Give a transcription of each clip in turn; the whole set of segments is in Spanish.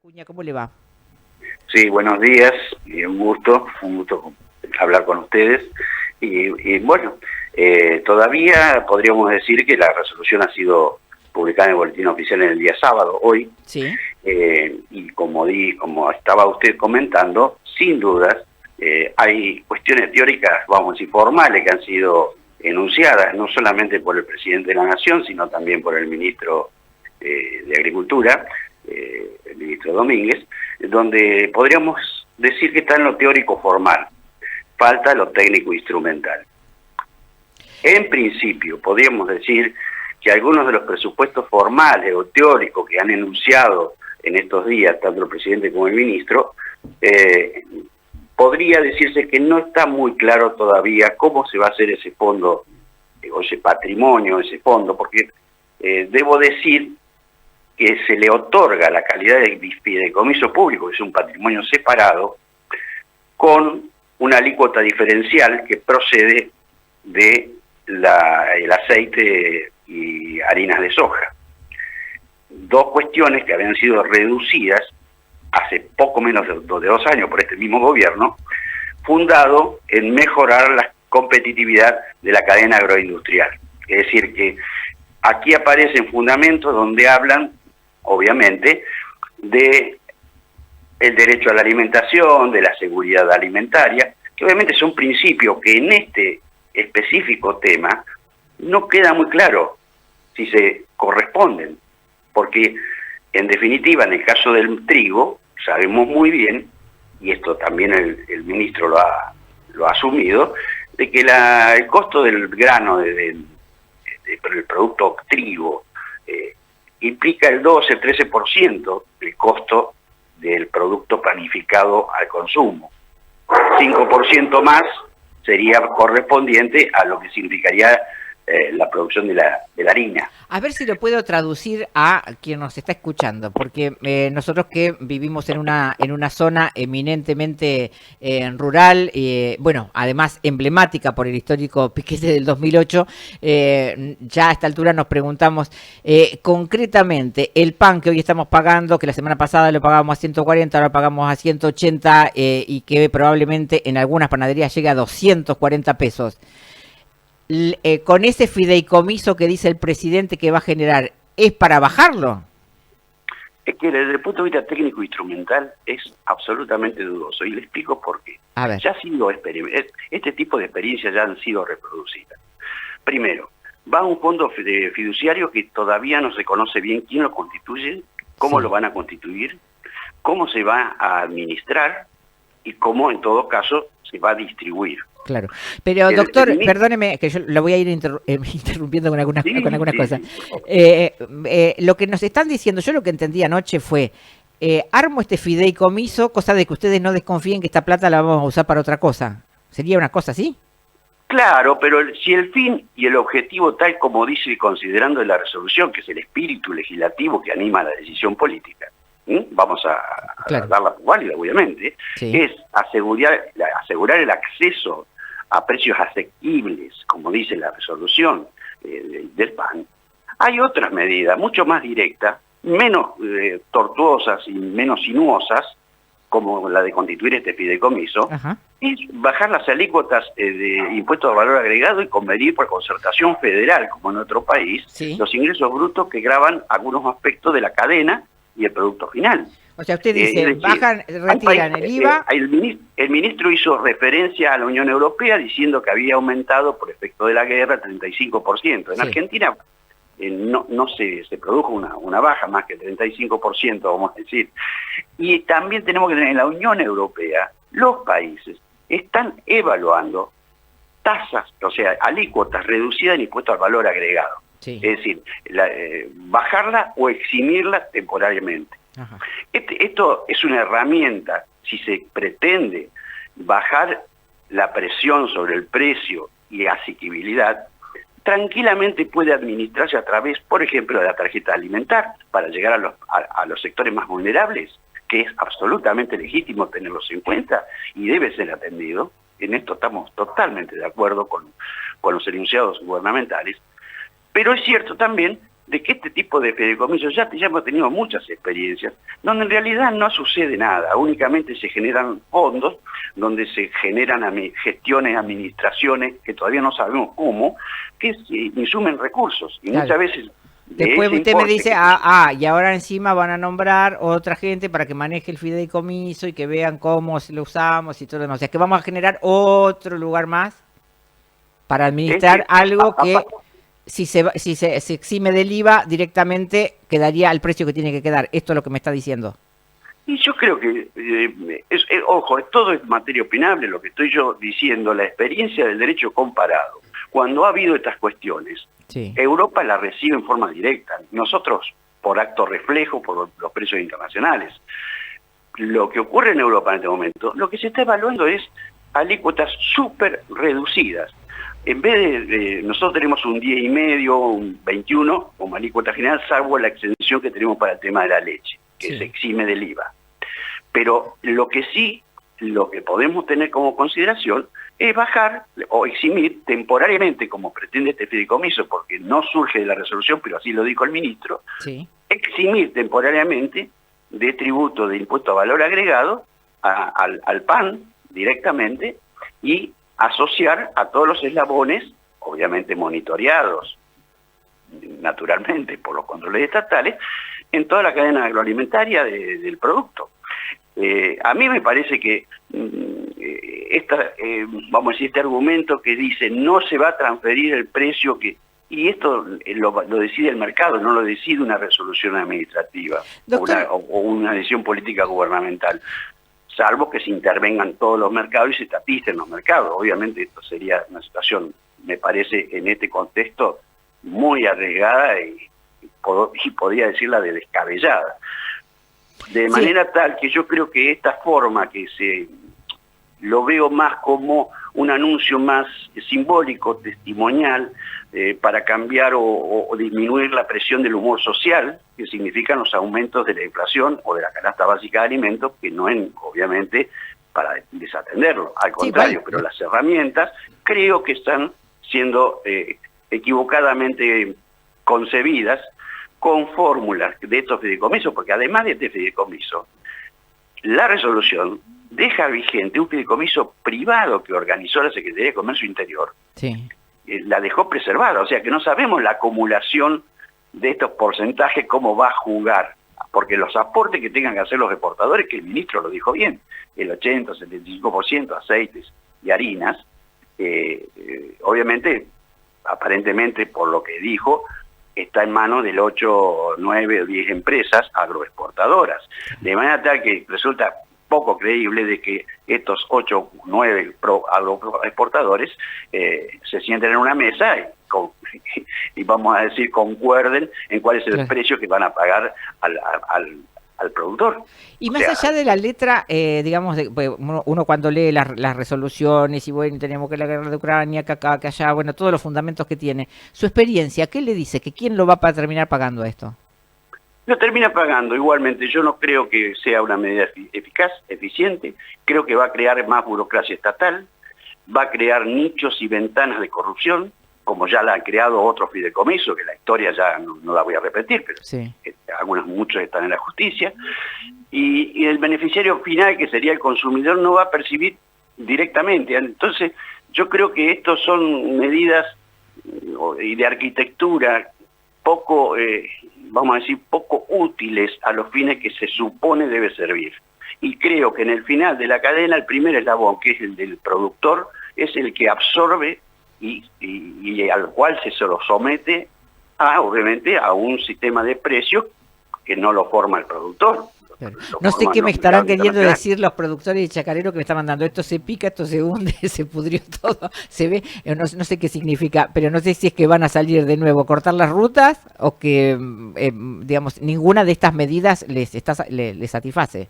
Acuña, ¿cómo le va? Sí, buenos días, y un gusto hablar con ustedes. Bueno, todavía podríamos decir que la resolución ha sido publicada en el Boletín Oficial en el día sábado, hoy, Sí. y como estaba usted comentando, sin dudas, hay cuestiones teóricas, vamos a decir, formales que han sido enunciadas, no solamente por el presidente de la Nación, sino también por el ministro de Agricultura, el ministro Domínguez, donde podríamos decir que está en lo teórico formal, falta lo técnico instrumental. En principio, podríamos decir que algunos de los presupuestos formales o teóricos que han enunciado en estos días, tanto el presidente como el ministro, podría decirse que no está muy claro todavía cómo se va a hacer ese fondo, o ese patrimonio, ese fondo, porque debo decir que se le otorga la calidad de fideicomiso público, que es un patrimonio separado, con una alícuota diferencial que procede de el aceite y harinas de soja. Dos cuestiones que habían sido reducidas hace poco menos de 2 años por este mismo gobierno, fundado en mejorar la competitividad de la cadena agroindustrial. Es decir, que aquí aparecen fundamentos donde hablan, obviamente, de el derecho a la alimentación, de la seguridad alimentaria, que obviamente son principios que en este específico tema no queda muy claro si se corresponden, porque en definitiva en el caso del trigo sabemos muy bien, y esto también el ministro lo ha asumido, de que el costo del grano, del producto trigo, implica el 12-13% del costo del producto planificado al consumo. 5% más sería correspondiente a lo que significaría la producción de la harina. A ver si lo puedo traducir a quien nos está escuchando, porque nosotros que vivimos en una zona eminentemente rural, bueno, además emblemática por el histórico piquete del 2008, ya a esta altura nos preguntamos concretamente el pan que hoy estamos pagando, que la semana pasada lo pagábamos a 140, ahora lo pagamos a 180 y que probablemente en algunas panaderías llegue a 240 pesos. Con ese fideicomiso que dice el presidente que va a generar, ¿es para bajarlo? Es que desde el punto de vista técnico instrumental es absolutamente dudoso, y le explico por qué. A ver. Ya ha sido este tipo de experiencias ya han sido reproducidas. Primero, va a un fondo fiduciario que todavía no se conoce bien quién lo constituye, cómo lo van a constituir, cómo se va a administrar y cómo en todo caso se va a distribuir. Claro, pero doctor, perdóneme que yo lo voy a ir interrumpiendo con algunas cosas. Lo que nos están diciendo, yo lo que entendí anoche fue, armo este fideicomiso, cosa de que ustedes no desconfíen que esta plata la vamos a usar para otra cosa. ¿Sería una cosa así? Claro, pero si el fin y el objetivo, tal como dice considerando la resolución, que es el espíritu legislativo que anima la decisión política, vamos a darla por válida, obviamente, sí, es asegurar el acceso a precios asequibles, como dice la resolución del PAN. Hay otras medidas mucho más directas, menos tortuosas y menos sinuosas, como la de constituir este fideicomiso, es bajar las alícuotas de impuestos de valor agregado y convenir por concertación federal, como en otro país, sí, los ingresos brutos que gravan algunos aspectos de la cadena y el producto final. O sea, usted dice, bajan, retiran el IVA. El ministro hizo referencia a la Unión Europea diciendo que había aumentado por efecto de la guerra 35%. En sí, Argentina no se produjo una baja más que el 35%, vamos a decir. Y también tenemos que tener en la Unión Europea, los países están evaluando tasas, o sea, alícuotas reducidas en impuestos al valor agregado. Sí. Es decir, bajarla o eximirla temporariamente. Esto es una herramienta, si se pretende bajar la presión sobre el precio y asequibilidad, tranquilamente puede administrarse a través, por ejemplo, de la tarjeta alimentar, para llegar a los sectores más vulnerables, que es absolutamente legítimo tenerlos en cuenta y debe ser atendido. En esto estamos totalmente de acuerdo con los enunciados gubernamentales, pero es cierto también de que este tipo de fideicomisos ya hemos tenido muchas experiencias, donde en realidad no sucede nada, únicamente se generan fondos, donde se generan gestiones, administraciones, que todavía no sabemos cómo, que insumen recursos, y Claro. muchas veces... Después usted me dice, y ahora encima van a nombrar otra gente para que maneje el fideicomiso y que vean cómo lo usamos y todo lo demás. O sea, que vamos a generar otro lugar más para administrar algo que si se exime del IVA directamente quedaría al precio que tiene que quedar. Esto es lo que me está diciendo. Y yo creo que, ojo, todo es materia opinable, lo que estoy yo diciendo, la experiencia del derecho comparado. Cuando ha habido estas cuestiones, sí, Europa la recibe en forma directa, nosotros por acto reflejo, por los precios internacionales. Lo que ocurre en Europa en este momento, lo que se está evaluando es alícuotas súper reducidas. En vez de, nosotros tenemos un 10,5, un 21 como alícuota general, salvo la exención que tenemos para el tema de la leche, que sí, se exime del IVA. Pero lo que podemos tener como consideración es bajar o eximir temporariamente, como pretende este fideicomiso, porque no surge de la resolución, pero así lo dijo el ministro, sí, eximir temporariamente de tributo de impuesto a valor agregado al PAN directamente y asociar a todos los eslabones, obviamente monitoreados naturalmente por los controles estatales, en toda la cadena agroalimentaria del producto. A mí me parece que vamos a decir, este argumento que dice no se va a transferir el precio y esto lo decide el mercado, no lo decide una resolución administrativa o una decisión política gubernamental, salvo que se intervengan todos los mercados y se tapizen los mercados. Obviamente esto sería una situación, me parece, en este contexto muy arriesgada y podría decirla de descabellada. De manera tal que yo creo que esta forma lo veo más como un anuncio más simbólico, testimonial, para cambiar o disminuir la presión del humor social, que significan los aumentos de la inflación o de la canasta básica de alimentos, que no es obviamente para desatenderlo, al contrario, pero las herramientas creo que están siendo equivocadamente concebidas con fórmulas de estos fideicomisos, porque además de este fideicomiso, la resolución deja vigente un fideicomiso privado que organizó la Secretaría de Comercio Interior, sí, la dejó preservada, o sea que no sabemos la acumulación de estos porcentajes, cómo va a jugar, porque los aportes que tengan que hacer los exportadores, que el ministro lo dijo bien, el 80, 75% aceites y harinas, obviamente, aparentemente por lo que dijo, está en manos del 8, 9 o 10 empresas agroexportadoras. De manera tal que resulta poco creíble de que estos 8, 9 agroexportadores se sienten en una mesa y vamos a decir concuerden en cuál es el precio que van a pagar al productor. Y más allá de la letra, digamos, uno cuando lee las resoluciones y bueno, tenemos que la guerra de Ucrania, que acá, que allá, bueno, todos los fundamentos que tiene, su experiencia, ¿qué le dice? ¿Que quién lo va a terminar pagando esto? Lo termina pagando igualmente. Yo no creo que sea una medida eficaz, eficiente. Creo que va a crear más burocracia estatal, va a crear nichos y ventanas de corrupción, como ya la han creado otros fideicomisos, que la historia ya no la voy a repetir, pero sí, muchos están en la justicia, y el beneficiario final, que sería el consumidor, no va a percibir directamente. Entonces, yo creo que estos son medidas de arquitectura poco, vamos a decir, poco útiles a los fines que se supone debe servir. Y creo que en el final de la cadena, el primer eslabón, que es el del productor, es el que absorbe y al cual se lo somete obviamente a un sistema de precios que no lo forma el productor. No sé qué me estarán queriendo decir los productores de chacarero que me están mandando. Esto se pica, esto se hunde, se pudrió todo, se ve, no sé qué significa, pero no sé si es que van a salir de nuevo, cortar las rutas o que, digamos, ninguna de estas medidas les satisface.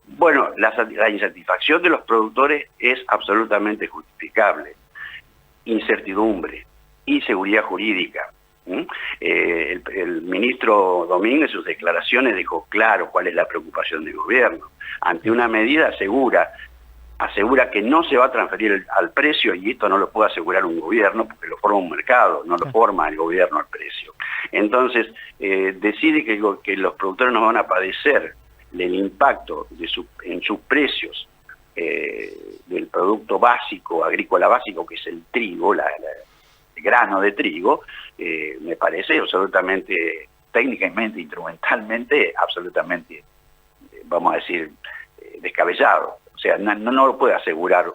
Bueno, la insatisfacción de los productores es absolutamente justificable. Incertidumbre, inseguridad jurídica. El ministro Domínguez en sus declaraciones dejó claro cuál es la preocupación del gobierno. Ante una medida segura asegura que no se va a transferir al precio, y esto no lo puede asegurar un gobierno porque lo forma un mercado, no lo forma el gobierno al precio. Entonces, decide que los productores no van a padecer el impacto en sus precios del producto básico, agrícola básico, que es el trigo, el grano de trigo, me parece absolutamente, técnicamente, instrumentalmente, absolutamente, vamos a decir, descabellado. O sea, no lo puede asegurar,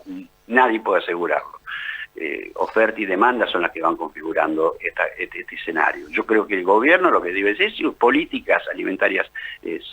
nadie puede asegurarlo. Oferta y demanda son las que van configurando este escenario. Yo creo que el gobierno lo que debe hacer es políticas alimentarias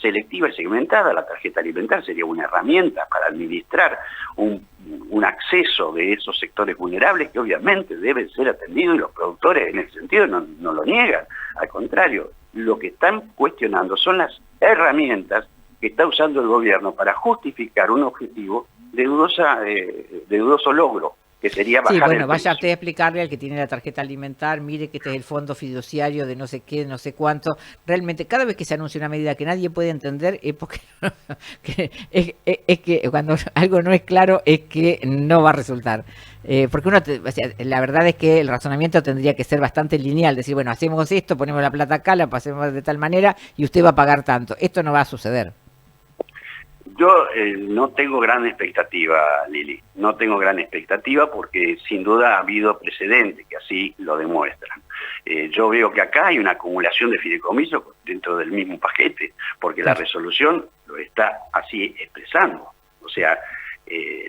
selectivas y segmentadas. La tarjeta alimentaria sería una herramienta para administrar un acceso de esos sectores vulnerables que obviamente deben ser atendidos, y los productores en ese sentido no lo niegan. Al contrario, lo que están cuestionando son las herramientas que está usando el gobierno para justificar un objetivo de dudoso logro, que sería bajar. Sí, bueno, el vaya precio. usted a explicarle al que tiene la tarjeta alimentar, mire que este es el fondo fiduciario de no sé qué, no sé cuánto. Realmente, cada vez que se anuncia una medida que nadie puede entender, es porque es que cuando algo no es claro, es que no va a resultar. Porque o sea, la verdad es que el razonamiento tendría que ser bastante lineal, decir, bueno, hacemos esto, ponemos la plata acá, la pasemos de tal manera y usted va a pagar tanto. Esto no va a suceder. Yo no tengo gran expectativa, Lili, no tengo gran expectativa porque sin duda ha habido precedentes que así lo demuestran. Yo veo que acá hay una acumulación de fideicomisos dentro del mismo paquete, porque la resolución lo está así expresando. O sea,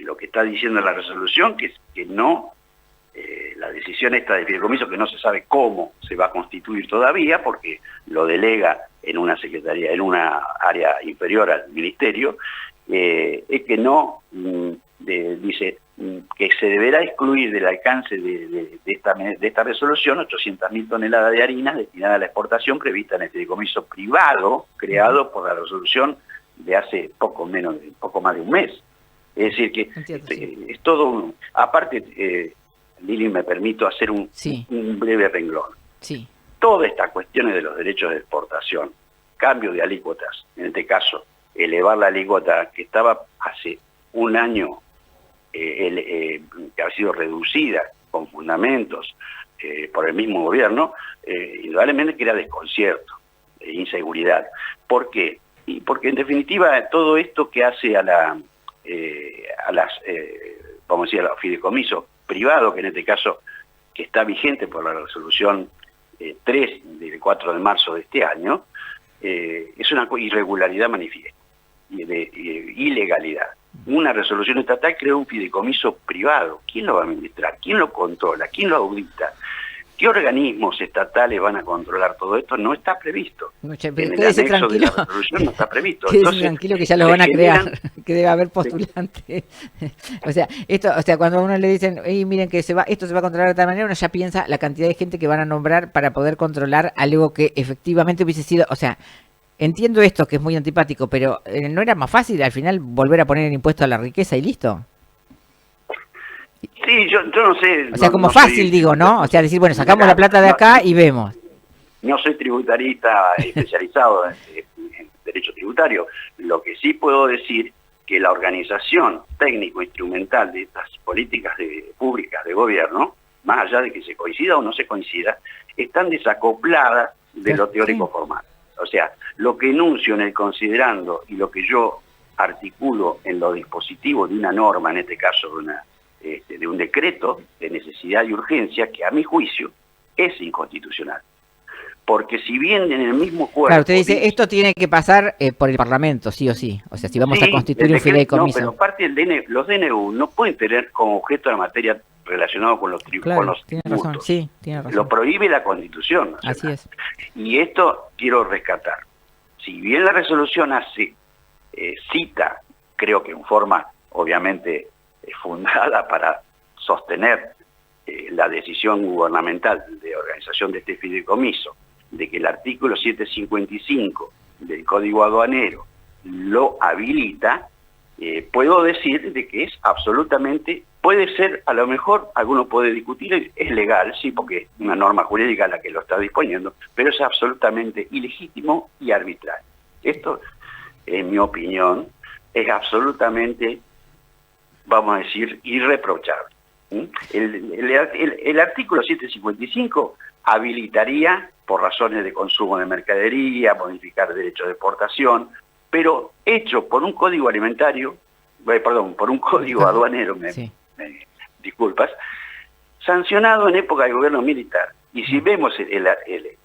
lo que está diciendo la resolución que es que no, la decisión esta de fideicomiso, que no se sabe cómo se va a constituir todavía, porque lo delega en una secretaría, en una área inferior al ministerio, es que no, dice que se deberá excluir del alcance de esta resolución 800.000 toneladas de harina destinada a la exportación prevista en el fideicomiso privado creado por la resolución de hace poco más de un mes. Es decir, que Entiendo, sí. es todo aparte, Lili, me permito hacer un breve renglón. Sí. Todas estas cuestiones de los derechos de exportación, cambio de alícuotas, en este caso, elevar la alícuota que estaba hace un año, que ha sido reducida con fundamentos por el mismo gobierno, indudablemente crea desconcierto, inseguridad. ¿Por qué? Y porque en definitiva todo esto que hace a las vamos a decir, a los fideicomisos privados, que en este caso que está vigente por la resolución 3 del 4 de marzo de este año, es una irregularidad manifiesta y de ilegalidad. Una resolución estatal creó un fideicomiso privado. ¿Quién lo va a administrar? ¿Quién lo controla? ¿Quién lo audita? ¿Qué organismos estatales van a controlar todo esto? No está previsto. En el anexo de la resolución no está previsto. Quédese tranquilo que ya lo van a crear, que debe haber postulantes. O sea, cuando a uno le dicen, miren que esto se va a controlar de tal manera, uno ya piensa la cantidad de gente que van a nombrar para poder controlar algo que efectivamente hubiese sido, o sea, entiendo esto que es muy antipático, pero ¿no era más fácil al final volver a poner el impuesto a la riqueza y listo? Sí, yo no sé. O sea, como fácil digo, ¿no? O sea, decir, bueno, sacamos la plata de acá y vemos. No soy tributarista especializado en derecho tributario. Lo que sí puedo decir que la organización técnico-instrumental de estas políticas públicas de gobierno, más allá de que se coincida o no se coincida, están desacopladas de lo teórico formal. O sea, lo que enuncio en el considerando y lo que yo articulo en lo dispositivo de una norma, en este caso de un decreto de necesidad y urgencia, que a mi juicio es inconstitucional. Porque si bien en el mismo cuerpo... Claro, usted dice, esto tiene que pasar por el Parlamento, sí o sí. O sea, si vamos a constituir un fideicomiso. No, pero aparte los DNU no pueden tener como objeto la materia relacionada con los tributos. Claro, tiene razón, sí, tiene razón. Lo prohíbe la Constitución nacional. Así es. Y esto quiero rescatar. Si bien la resolución cita, creo que en forma obviamente fundada para sostener la decisión gubernamental de organización de este fideicomiso, de que el artículo 755 del Código Aduanero lo habilita, puedo decir de que es absolutamente, puede ser, a lo mejor alguno puede discutir, es legal, sí, porque es una norma jurídica la que lo está disponiendo, pero es absolutamente ilegítimo y arbitrario. Esto, en mi opinión, es absolutamente vamos a decir, irreprochable. ¿Mm? El artículo 755 habilitaría, por razones de consumo de mercadería, modificar derechos de exportación, pero hecho por un código alimentario, por un código aduanero, Sí. disculpas, sancionado en época de gobierno militar. Y si vemos el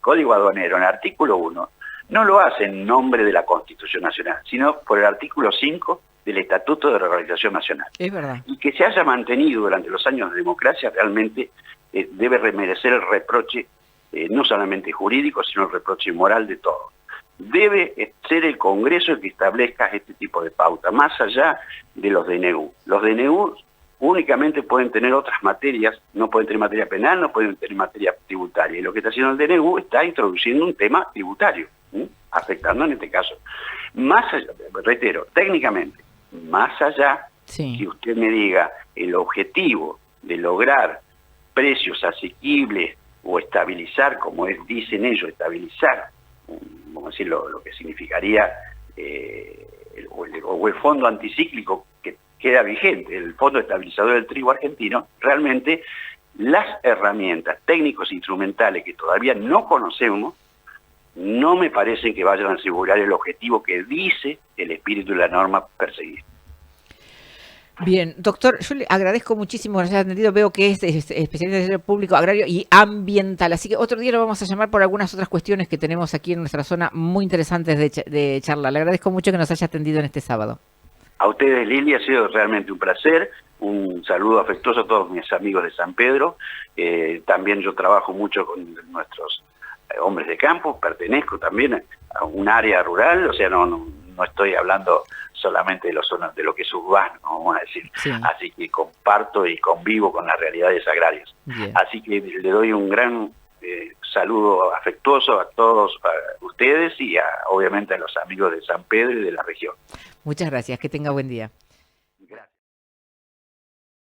código aduanero en el artículo 1, no lo hace en nombre de la Constitución Nacional, sino por el artículo 5 del Estatuto de la Organización Nacional. Es verdad. Y que se haya mantenido durante los años de democracia realmente debe merecer el reproche, no solamente jurídico, sino el reproche moral de todos. Debe ser el Congreso el que establezca este tipo de pauta, más allá de los DNU. Los DNU únicamente pueden tener otras materias, no pueden tener materia penal, no pueden tener materia tributaria. Y lo que está haciendo el DNU está introduciendo un tema tributario, afectando en este caso. Más allá, reitero, técnicamente, más allá que usted me diga el objetivo de lograr precios asequibles o estabilizar, como dicen ellos, estabilizar, vamos a decir, lo que significaría o el fondo anticíclico que queda vigente, el fondo estabilizador del trigo argentino, realmente las herramientas técnicos e instrumentales que todavía no conocemos, no me parecen que vayan a asegurar el objetivo que dice el espíritu de la norma perseguir. Bien, doctor, yo le agradezco muchísimo que nos haya atendido. Veo que es especialista en el público agrario y ambiental, así que otro día lo vamos a llamar por algunas otras cuestiones que tenemos aquí en nuestra zona muy interesantes de charla. Le agradezco mucho que nos haya atendido en este sábado. A ustedes, Lili, ha sido realmente un placer. Un saludo afectuoso a todos mis amigos de San Pedro. También yo trabajo mucho con nuestros hombres de campo, pertenezco también a un área rural, o sea, no estoy hablando solamente de lo que es urbano, vamos a decir. Sí. Así que comparto y convivo con las realidades agrarias. Bien. Así que le doy un gran saludo afectuoso a todos ustedes y obviamente a los amigos de San Pedro y de la región. Muchas gracias, que tenga buen día.